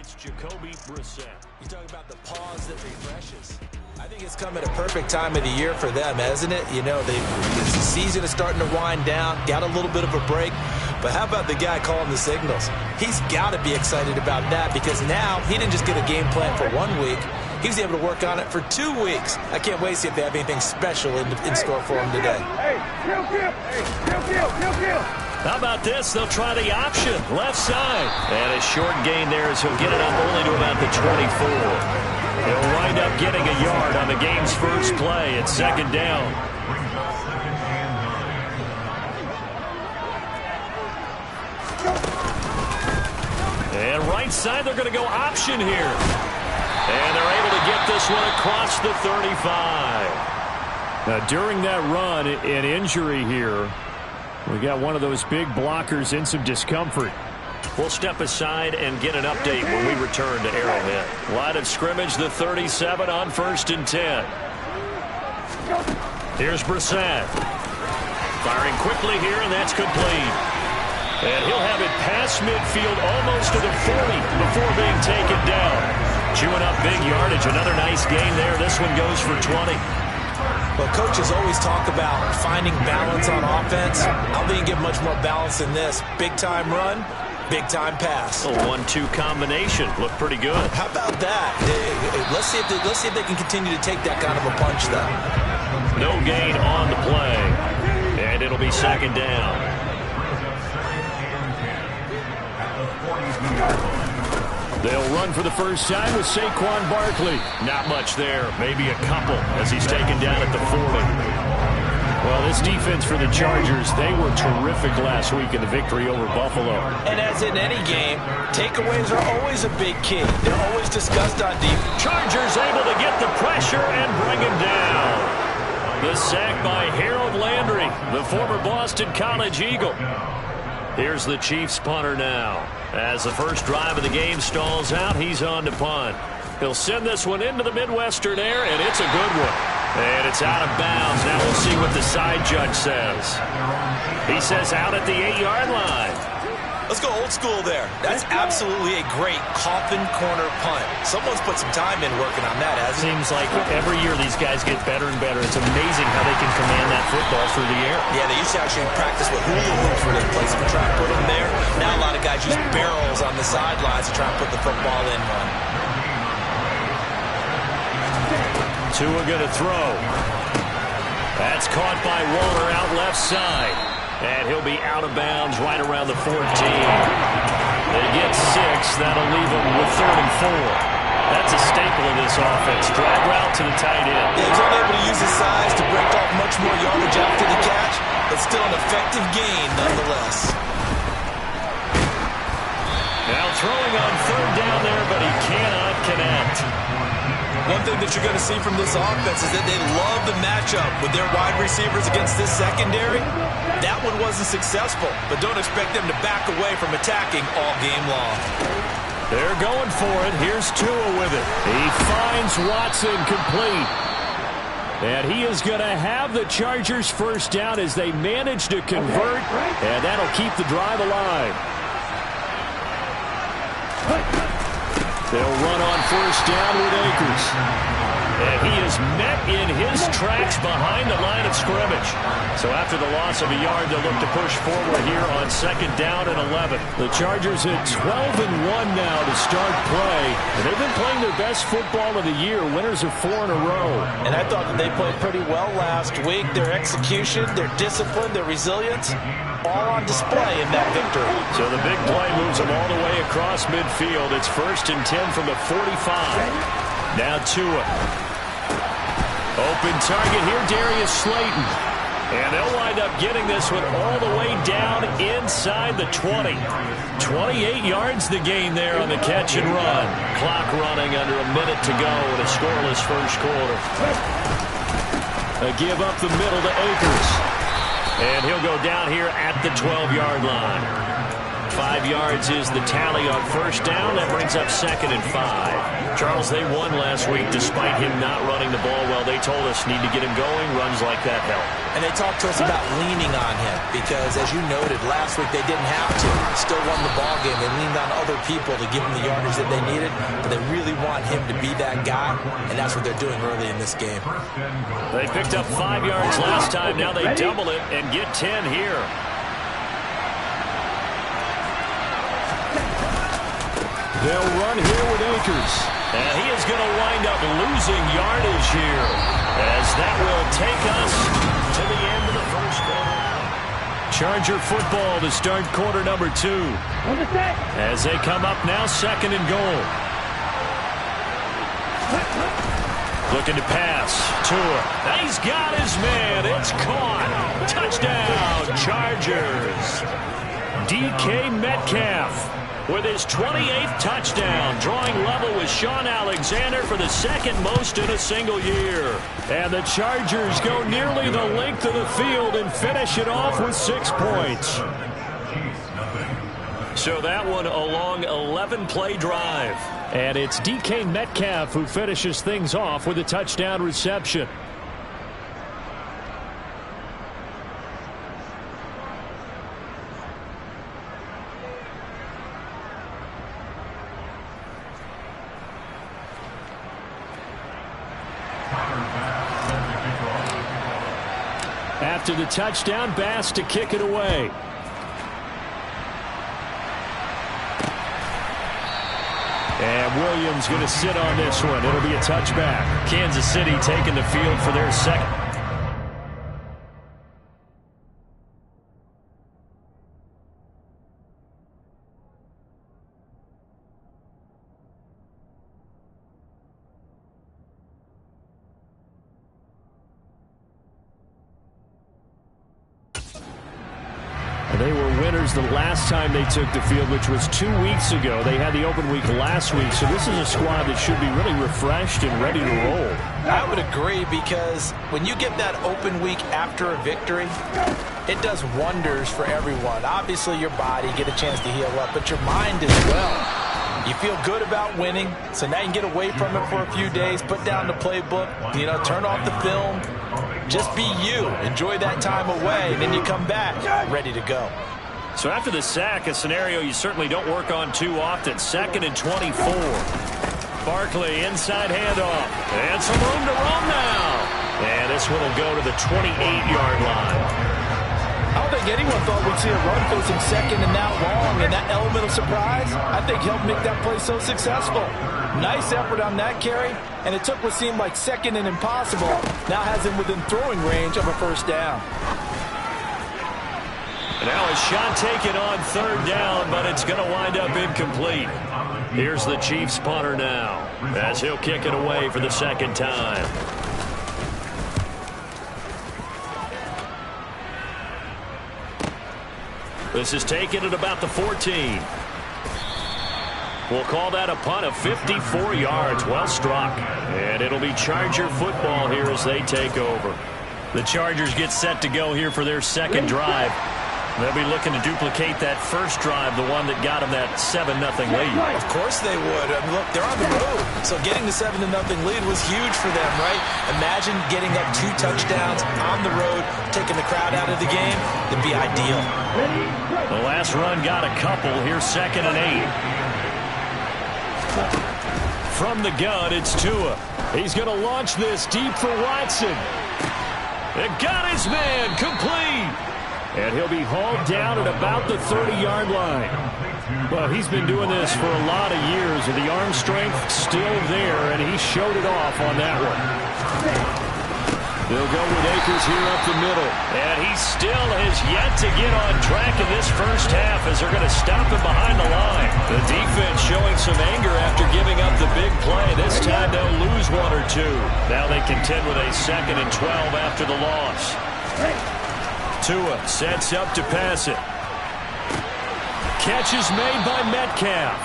It's Jacoby Brissett. You talk about the pause that refreshes. I think it's come at a perfect time of the year for them, hasn't it? You know, the season is starting to wind down, got a little bit of a break. But how about the guy calling the signals? He's got to be excited about that because now he didn't just get a game plan for 1 week. He was able to work on it for 2 weeks. I can't wait to see if they have anything special in store for him today. How about this? They'll try the option. Left side. And a short gain there as he'll get it up only to about the 24. He'll wind up getting a yard on the game's first play at second down. And right side, they're going to go option here. And they're able to get this one across the 35. Now, during that run, an injury here. We got one of those big blockers in some discomfort. We'll step aside and get an update when we return to Arrowhead. Line of scrimmage, the 37 on 1st and 10. Here's Brissett. Firing quickly here, and that's complete. And he'll have it past midfield almost to the 40 before being taken down. Chewing up big yardage. Another nice gain there. This one goes for 20. Well, coaches always talk about finding balance on offense. I don't think you get much more balance than this. Big-time run, big-time pass. A 1-2 combination. Looked pretty good. How about that? Let's see if they can continue to take that kind of a punch, though. No gain on the play. And it'll be second down. They'll run for the first time with Saquon Barkley. Not much there. Maybe a couple as he's taken down at the 40. Well, this defense for the Chargers, they were terrific last week in the victory over Buffalo. And as in any game, takeaways are always a big key. They're always discussed on defense. Chargers able to get the pressure and bring him down. The sack by Harold Landry, the former Boston College Eagle. Here's the Chiefs punter now. As the first drive of the game stalls out, he's on to punt. He'll send this one into the Midwestern air, and it's a good one. And it's out of bounds. Now we'll see what the side judge says. He says out at the 8-yard line. Let's go old school there. That's absolutely a great coffin corner punt. Someone's put some time in working on that, hasn't it? Seems like every year these guys get better and better. It's amazing how they can command that football through the air. Yeah, they used to actually practice with hula hoops where they place them and try to put them there. Now a lot of guys use barrels on the sidelines to try and put the football in one. Tua gonna throw. That's caught by Waller out left side. And he'll be out of bounds right around the 14. They get 6. That'll leave them with 3rd and 4. That's a staple of this offense. Drag route to the tight end. Yeah, he's only able to use his size to break off much more yardage after the catch, but still an effective gain nonetheless. Now throwing on 3rd down there, but he cannot connect. One thing that you're going to see from this offense is that they love the matchup with their wide receivers against this secondary. That one wasn't successful, but don't expect them to back away from attacking all game long. They're going for it. Here's Tua with it. He finds Watson complete. And he is going to have the Chargers first down as they manage to convert, and that'll keep the drive alive. They'll run on first down with Akers. And he is met in his tracks behind the line of scrimmage. So after the loss of a yard, they'll look to push forward here on 2nd down and 11. The Chargers at 12-1 now to start play. And they've been playing their best football of the year. Winners of 4 in a row. And I thought that they played pretty well last week. Their execution, their discipline, their resilience, all on display in that victory. So the big play moves them all the way across midfield. It's 1st and 10 from the 45. Now Tua. Open target here, Darius Slayton. And they'll wind up getting this one all the way down inside the 20. 28 yards the gain there on the catch and run. Clock running under a minute to go in a scoreless first quarter. A give up the middle to Akers. And he'll go down here at the 12-yard line. 5 yards is the tally on first down. That brings up 2nd and 5. Charles, they won last week despite him not running the ball well. They told us need to get him going. Runs like that help. And they talked to us about leaning on him because, as you noted, last week they didn't have to. Still won the ball game. They leaned on other people to give him the yardage that they needed, but they really want him to be that guy, and that's what they're doing early in this game. They picked up 5 yards last time. Now they double it and get 10 here. They'll run here with Akers. And he is going to wind up losing yardage here, as that will take us to the end of the first quarter. Charger football to start quarter number 2. As they come up now, 2nd and goal. Looking to pass. Tua. He's got his man. It's caught. Touchdown, Chargers. DK Metcalf with his 28th touchdown, drawing level with Sean Alexander for the 2nd most in a single year. And the Chargers go nearly the length of the field and finish it off with 6 points. So that one a long 11-play drive. And it's DK Metcalf who finishes things off with a touchdown reception. After the touchdown, Bass to kick it away. And Williams going to sit on this one. It'll be a touchback. Kansas City taking the field for their second. They were winners the last time they took the field, which was 2 weeks ago. They had the open week last week, so this is a squad that should be really refreshed and ready to roll. I would agree, because when you get that open week after a victory, it does wonders for everyone. Obviously, your body, get a chance to heal up, but your mind as well. You feel good about winning, so now you can get away from it for a few days, put down the playbook, turn off the film. Just be you. Enjoy that time away, and then you come back ready to go. So after the sack, a scenario you certainly don't work on too often. 2nd and 24. Barkley inside handoff. And some room to roam now. And this one will go to the 28-yard line. I don't think anyone thought we'd see a run facing 2nd and that long, and that element of surprise, I think, helped make that play so successful. Nice effort on that carry, and it took what seemed like 2nd and impossible, now has him within throwing range of a first down. Now a shot taken on 3rd down, but it's going to wind up incomplete. Here's the Chiefs punter now, as he'll kick it away for the 2nd time. This is taken at about the 14. We'll call that a punt of 54 yards. Well struck. And it'll be Charger football here as they take over. The Chargers get set to go here for their 2nd drive. They'll be looking to duplicate that first drive, the one that got them that 7-0 lead. Of course they would. I mean, look, they're on the road. So getting the 7-0 lead was huge for them, right? Imagine getting up 2 touchdowns on the road, taking the crowd out of the game. It'd be ideal. The last run got a couple. Here's 2nd and 8. From the gun, it's Tua. He's going to launch this deep for Watson. It got his man complete. And he'll be hauled down at about the 30-yard line. Well, he's been doing this for a lot of years, and the arm strength still there, and he showed it off on that one. They'll go with Akers here up the middle. And he still has yet to get on track in this first half as they're going to stop him behind the line. The defense showing some anger after giving up the big play. This time they'll lose 1 or 2. Now they contend with a 2nd and 12 after the loss. Tua sets up to pass it. Catch is made by Metcalf.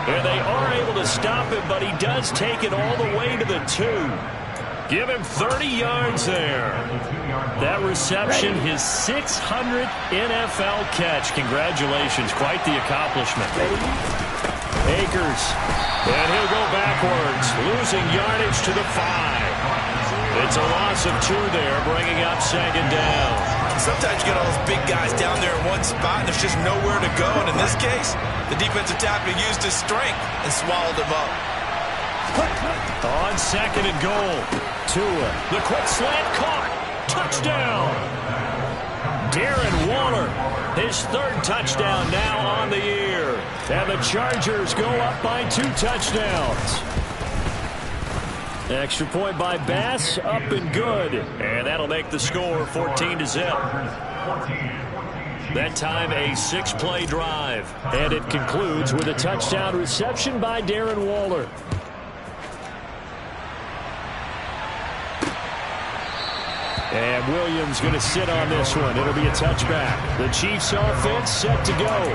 And they are able to stop him, but he does take it all the way to the 2. Give him 30 yards there. That reception, his 600th NFL catch. Congratulations. Quite the accomplishment. Akers. And he'll go backwards, losing yardage to the 5. It's a loss of 2 there, bringing up 2nd down. Sometimes you get all those big guys down there in one spot, and there's just nowhere to go. And in this case, the defensive tackle used his strength and swallowed him up. On 2nd and goal. Tua. The quick slant caught. Touchdown. Darren Waller. His 3rd touchdown now on the year. And the Chargers go up by 2 touchdowns. Extra point by Bass, up and good. And that'll make the score 14-0. That time a 6-play drive. And it concludes with a touchdown reception by Darren Waller. And Williams going to sit on this one. It'll be a touchback. The Chiefs offense set to go.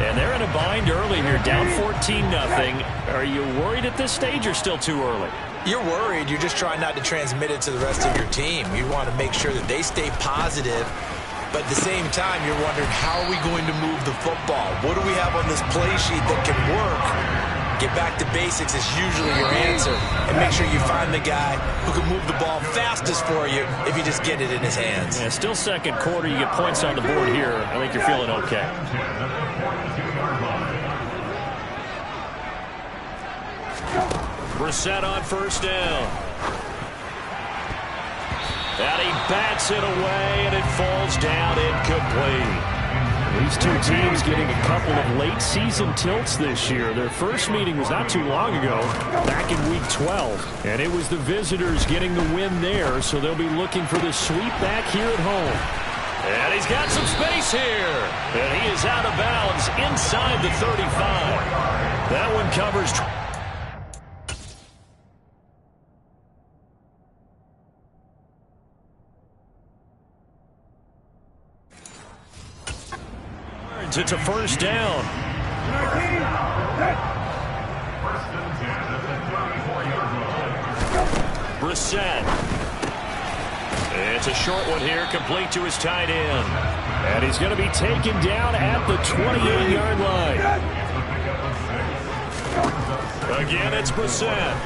And they're in a bind early here, down 14-0. Are you worried at this stage or still too early? You're worried. You're just trying not to transmit it to the rest of your team. You want to make sure that they stay positive. But at the same time, you're wondering, how are we going to move the football? What do we have on this play sheet that can work? Get back to basics is usually your answer. And make sure you find the guy who can move the ball fastest for you if you just get it in his hands. Yeah, still 2nd quarter. You get points on the board here. I think you're feeling okay. Brissett on 1st down. And he bats it away, and it falls down incomplete. These two teams getting a couple of late-season tilts this year. Their first meeting was not too long ago, back in Week 12. And it was the visitors getting the win there, so they'll be looking for the sweep back here at home. And he's got some space here. And he is out of bounds inside the 35. That one covers. It's a 1st down. Brissett. It's a short one here, complete to his tight end. And he's going to be taken down at the 28-yard line. Again, it's Brissett.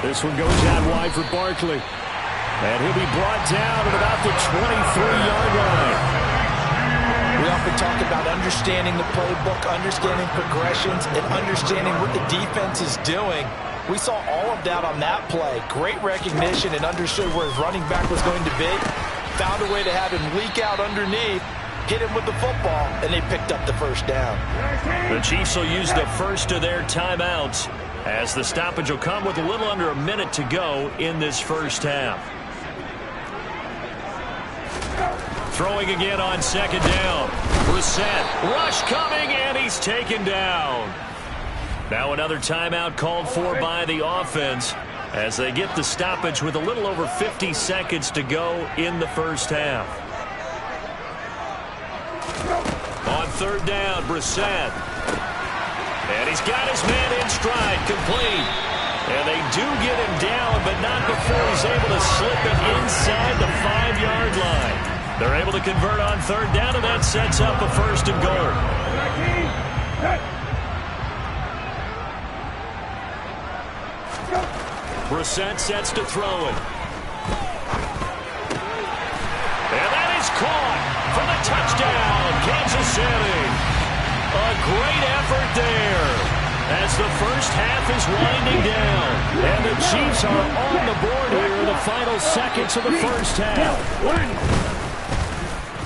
This one goes out wide for Barkley. And he'll be brought down at about the 23-yard line. We often talk about understanding the playbook, understanding progressions, and understanding what the defense is doing. We saw all of that on that play. Great recognition and understood where his running back was going to be. Found a way to have him leak out underneath, hit him with the football, and they picked up the 1st down. The Chiefs will use the first of their timeouts as the stoppage will come with a little under a minute to go in this 1st half. Throwing again on 2nd down. Brissett. Rush coming, and he's taken down. Now another timeout called for by the offense as they get the stoppage with a little over 50 seconds to go in the 1st half. On 3rd down, Brissett. And he's got his man in stride, complete. And they do get him down, but not before he's able to slip it inside the 5-yard line. They're able to convert on 3rd down, and that sets up a 1st and goal. Brissett sets to throw it. And that is caught for the touchdown, Kansas City. A great effort there as the 1st half is winding down. And the Chiefs are on the board here in the final seconds of the 1st half.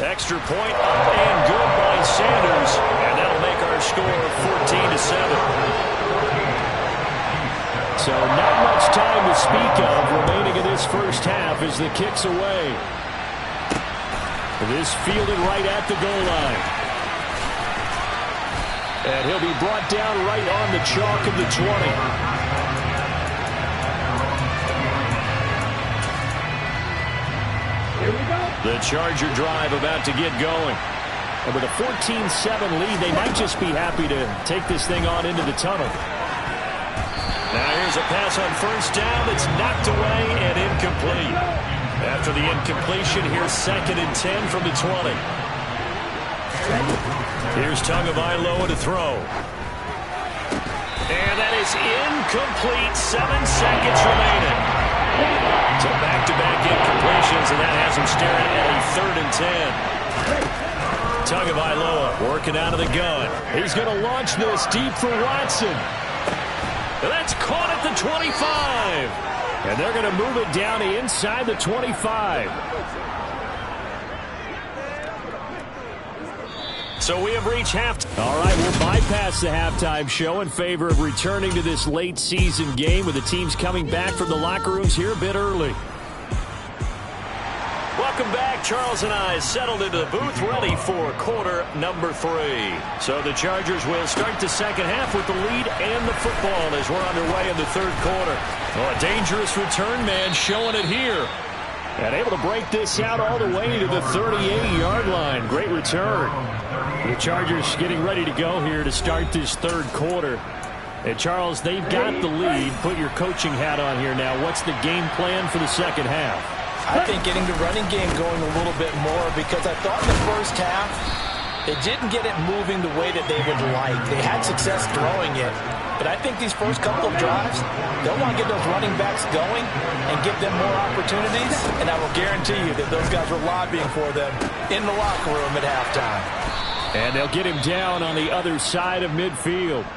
Extra point up and good by Sanders. And that'll make our score 14-7. So not much time to speak of remaining in this 1st half as the kick's away. This fielded right at the goal line. And he'll be brought down right on the chalk of the 20. The Charger drive about to get going. And with a 14-7 lead, they might just be happy to take this thing on into the tunnel. Now here's a pass on first down. It's knocked away and incomplete. After the incompletion, here's 2nd and 10 from the 20. Here's Tagovailoa to throw. And that is incomplete. 7 seconds remaining. So back-to-back incompletions, and that has him staring at a 3rd and 10. Tagovailoa working out of the gun. He's going to launch this deep for Watson. That's caught at the 25. And they're going to move it down inside the 25. So we have reached halftime. All right, we'll bypass the halftime show in favor of returning to this late season game with the teams coming back from the locker rooms here a bit early. Welcome back. Charles and I settled into the booth ready for quarter number 3. So the Chargers will start the second half with the lead and the football as we're underway in the 3rd quarter. Well, a dangerous return man showing it here. And able to break this out all the way to the 38-yard line. Great return. The Chargers getting ready to go here to start this 3rd quarter. And Charles, they've got the lead. Put your coaching hat on here now. What's the game plan for the second half? I think getting the running game going a little bit more, because I thought in the first half they didn't get it moving the way that they would like. They had success throwing it. But I think these first couple of drives, they'll want to get those running backs going and give them more opportunities. And I will guarantee you that those guys were lobbying for them in the locker room at halftime. And they'll get him down on the other side of midfield.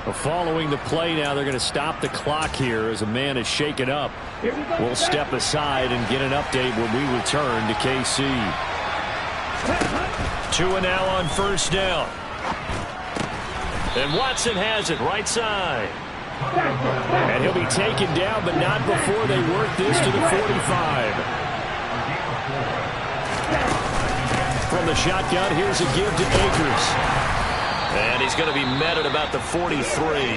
Following the play now, they're going to stop the clock here as a man is shaken up. We'll step aside and get an update when we return to KC. 2 now on first down. And Watson has it right side. And he'll be taken down, but not before they work this to the 45. From the shotgun, here's a give to Akers. And he's going to be met at about the 43.